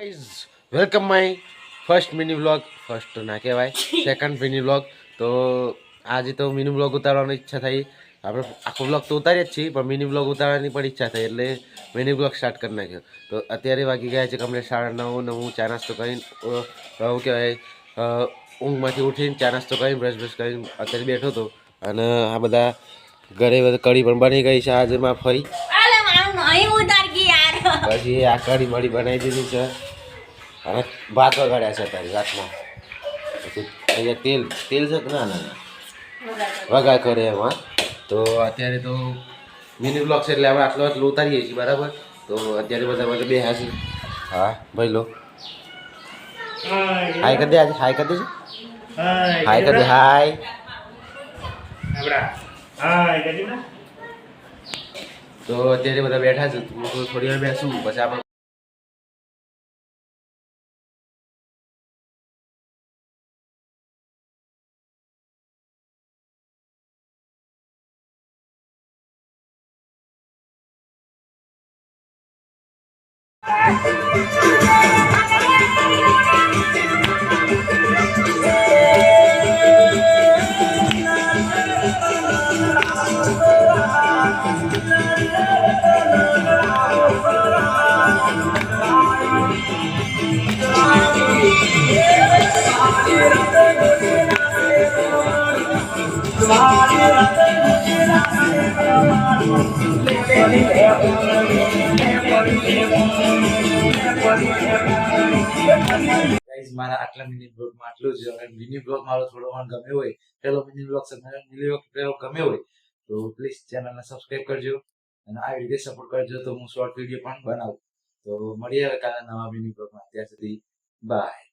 Guys welcome my first mini vlog. First તો ના કહેવાય, સેકન્ડ મિની વ્લોગ. તો આજે તો મિની વ્લોગ ઉતારવાની ઈચ્છા થઈ. આપણે આખો વ્લોગ તો ઉતારીએ જ છીએ, પણ મિની વ્લોગ ઉતારવાની પણ ઈચ્છા થઈ એટલે મિની વ્લોગ સ્ટાર્ટ કરી નાખ્યો. તો અત્યારે વાગી ગયા છે કમ્પ્લીટ 9:30 ને હું ચા નાસ્તો કરીને શું કહેવાય ઊંઘમાંથી ઉઠીને ચા નાસ્તો કરીને બ્રશ કરીને અત્યારે બેઠો હતો. અને આ બધા ઘરે બધા કઢી પણ બની ગઈ છે આજે માં ફઈ. પછી આ કઢી મળી બનાવી દીધી છે અને ભાત વગાડ્યા છે અત્યારે રાતના. પછી અહીંયા તેલ તેલ છે કે ના વગા કરે એમાં. તો અત્યારે તો મિની બ્લોગ છે એટલે આપણે આટલો ઉતારીએ છીએ બરાબર. તો અત્યારે બધા બે હાસી હા ભાઈ લો હાય કરી દે. આજે હાય કરી દેજો. હાય કરી દે. હાય તો અત્યારે બધા બેઠા છે. હું થોડી વાર બેસું પછી આપણે મારા આટલા મિની બ્લોગમાં આટલું જ. અને મિની બ્લોગ મારો થોડો પણ ગમ્યો હોય, પેલો મિની બ્લોગ છે મિની બ્લોગ પેલો ગમ્યો હોય તો પ્લીઝ ચેનલને સબસ્ક્રાઇબ કરજો અને આ વિડીયો સપોર્ટ કરજો. તો હું શોર્ટ વિડીયો પણ બનાવું. તો મળીએ હવે કાલના નવા મિની બ્લોગમાં. ત્યાં સુધી બાય.